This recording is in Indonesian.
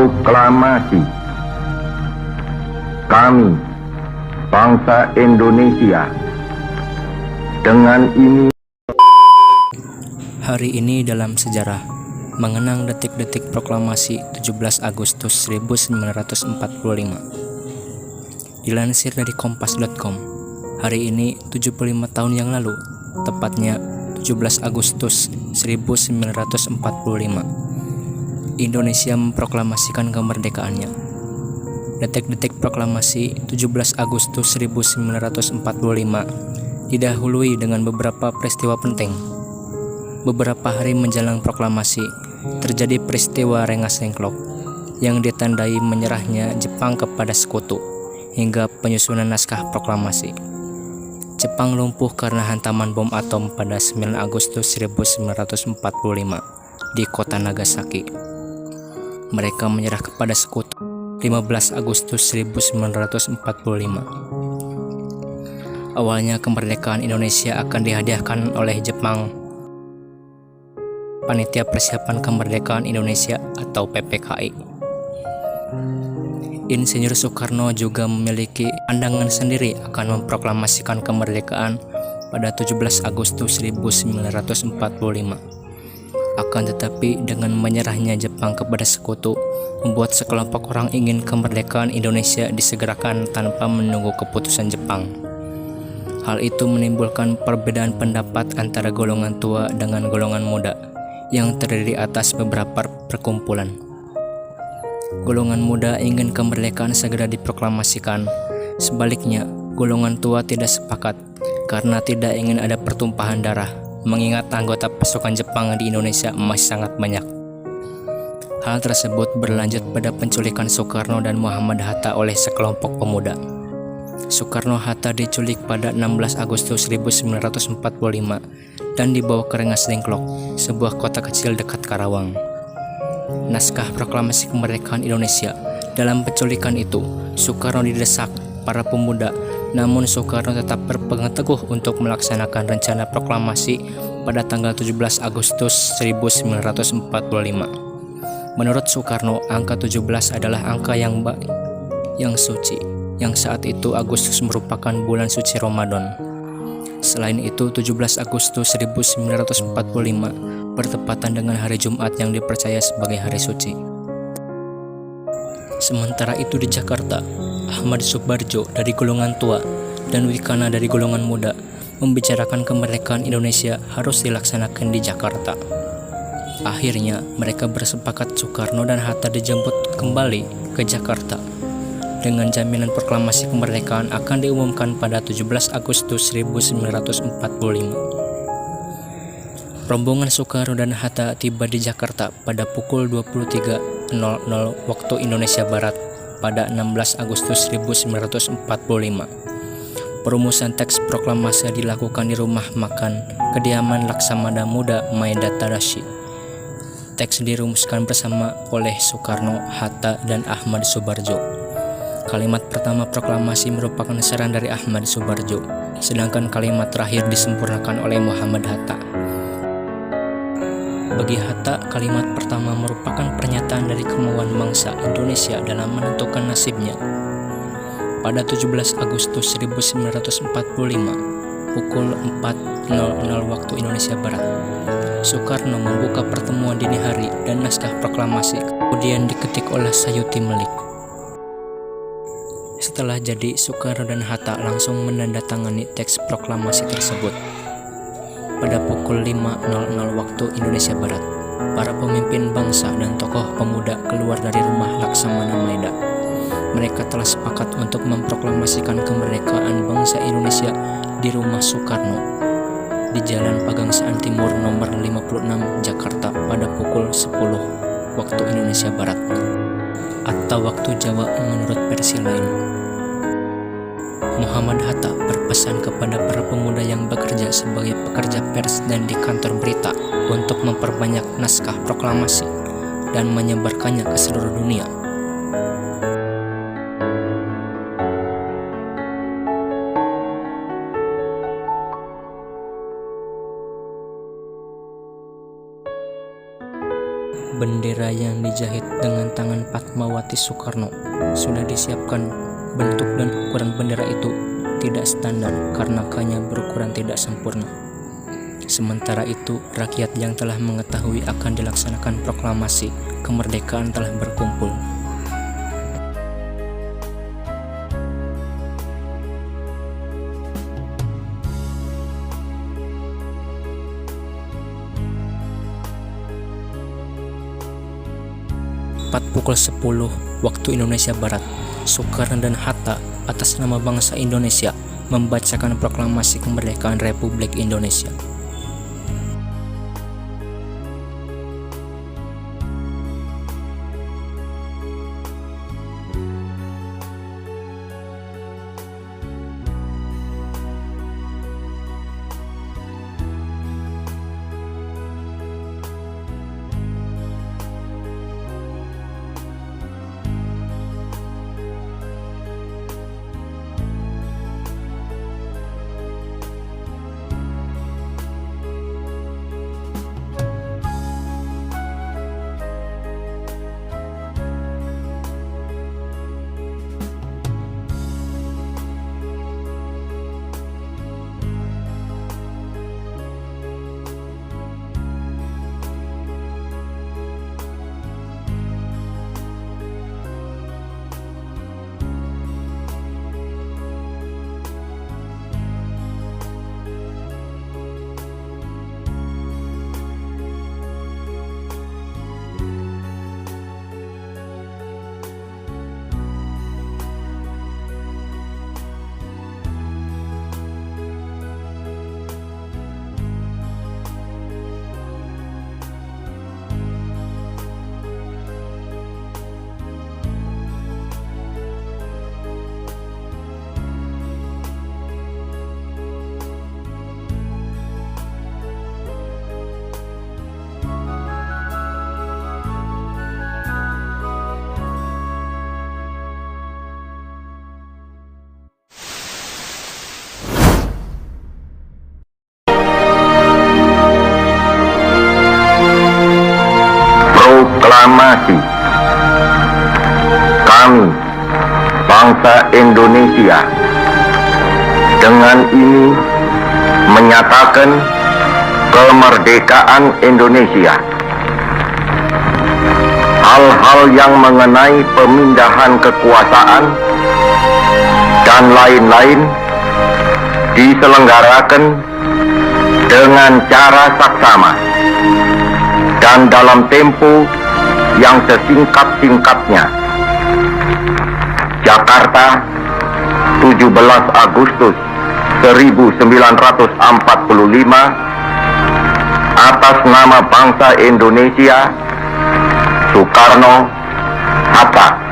Proklamasi. Kami, bangsa Indonesia, dengan ini. Hari ini dalam sejarah, mengenang detik-detik proklamasi 17 Agustus 1945. Dilansir dari kompas.com, hari ini 75 tahun yang lalu, tepatnya 17 Agustus 1945, Indonesia memproklamasikan kemerdekaannya. Detik-detik proklamasi 17 Agustus 1945 didahului dengan beberapa peristiwa penting. Beberapa hari menjelang proklamasi, terjadi peristiwa Rengas Dengklok yang ditandai menyerahnya Jepang kepada sekutu hingga penyusunan naskah proklamasi. Jepang lumpuh karena hantaman bom atom pada 9 Agustus 1945 di kota Nagasaki. Mereka menyerah kepada sekutu 15 Agustus 1945. Awalnya kemerdekaan Indonesia akan dihadiahkan oleh Jepang Panitia Persiapan Kemerdekaan Indonesia atau PPKI. Insinyur Soekarno juga memiliki pandangan sendiri akan memproklamasikan kemerdekaan pada 17 Agustus 1945. Akan tetapi dengan menyerahnya Jepang kepada sekutu, membuat sekelompok orang ingin kemerdekaan Indonesia disegerakan tanpa menunggu keputusan Jepang. Hal itu menimbulkan perbedaan pendapat antara golongan tua dengan golongan muda yang terdiri atas beberapa perkumpulan. Golongan muda ingin kemerdekaan segera diproklamasikan. Sebaliknya, golongan tua tidak sepakat karena tidak ingin ada pertumpahan darah, mengingat anggota pasukan Jepang di Indonesia masih sangat banyak. Hal tersebut berlanjut pada penculikan Soekarno dan Muhammad Hatta oleh sekelompok pemuda. Soekarno-Hatta diculik pada 16 Agustus 1945 dan dibawa ke Rengas Dengklok, sebuah kota kecil dekat Karawang. Naskah proklamasi kemerdekaan Indonesia. Dalam penculikan itu, Soekarno didesak para pemuda, namun Soekarno tetap berpegang teguh untuk melaksanakan rencana proklamasi pada tanggal 17 Agustus 1945. Menurut Soekarno, angka 17 adalah angka yang baik, yang suci, yang saat itu Agustus merupakan bulan suci Ramadan. Selain itu, 17 Agustus 1945 bertepatan dengan hari Jumat yang dipercaya sebagai hari suci. Sementara itu di Jakarta, Ahmad Subarjo dari golongan tua dan Wikana dari golongan muda membicarakan kemerdekaan Indonesia harus dilaksanakan di Jakarta. Akhirnya, mereka bersepakat Soekarno dan Hatta dijemput kembali ke Jakarta dengan jaminan proklamasi kemerdekaan akan diumumkan pada 17 Agustus 1945. Rombongan Soekarno dan Hatta tiba di Jakarta pada pukul 23.00 waktu Indonesia Barat pada 16 Agustus 1945. Perumusan teks proklamasi dilakukan di rumah makan kediaman Laksamana Muda Maeda Tadashi. Teks dirumuskan bersama oleh Soekarno, Hatta, dan Ahmad Subarjo. Kalimat pertama proklamasi merupakan saran dari Ahmad Subarjo, sedangkan kalimat terakhir disempurnakan oleh Muhammad Hatta. Bagi Hatta, kalimat pertama merupakan pernyataan dari kemauan bangsa Indonesia dalam menentukan nasibnya. Pada 17 Agustus 1945, pukul 4.00 waktu Indonesia Barat, Soekarno membuka pertemuan dini hari dan naskah proklamasi kemudian diketik oleh Sayuti Melik. Setelah jadi, Soekarno dan Hatta langsung menandatangani teks proklamasi tersebut. Pada pukul 5.00 waktu Indonesia Barat, para pemimpin bangsa dan tokoh pemuda keluar dari rumah Laksamana Maeda. Mereka telah sepakat untuk memproklamasikan kemerdekaan bangsa Indonesia di rumah Soekarno di Jalan Pagangsaan Timur nomor 56 Jakarta pada pukul 10 waktu Indonesia Barat atau waktu Jawa menurut versi lain. Muhammad Hatta berpesan kepada para pemuda yang bekerja sebagai pekerja pers dan di kantor berita untuk memperbanyak naskah proklamasi dan menyebarkannya ke seluruh dunia. Bendera yang dijahit dengan tangan Padmawati Soekarno sudah disiapkan. Bentuk dan ukuran bendera itu tidak standar karena kainnya berukuran tidak sempurna. Sementara itu, rakyat yang telah mengetahui akan dilaksanakan proklamasi kemerdekaan telah berkumpul. Pukul 10 waktu Indonesia Barat, Soekarno dan Hatta atas nama bangsa Indonesia membacakan proklamasi kemerdekaan Republik Indonesia. Proklamasi. Kami, bangsa Indonesia, dengan ini menyatakan kemerdekaan Indonesia. Hal-hal yang mengenai pemindahan kekuasaan dan lain-lain diselenggarakan dengan cara saksama dan dalam tempo yang sesingkat-singkatnya. Jakarta, 17 Agustus 1945, atas nama bangsa Indonesia, Soekarno, Hatta.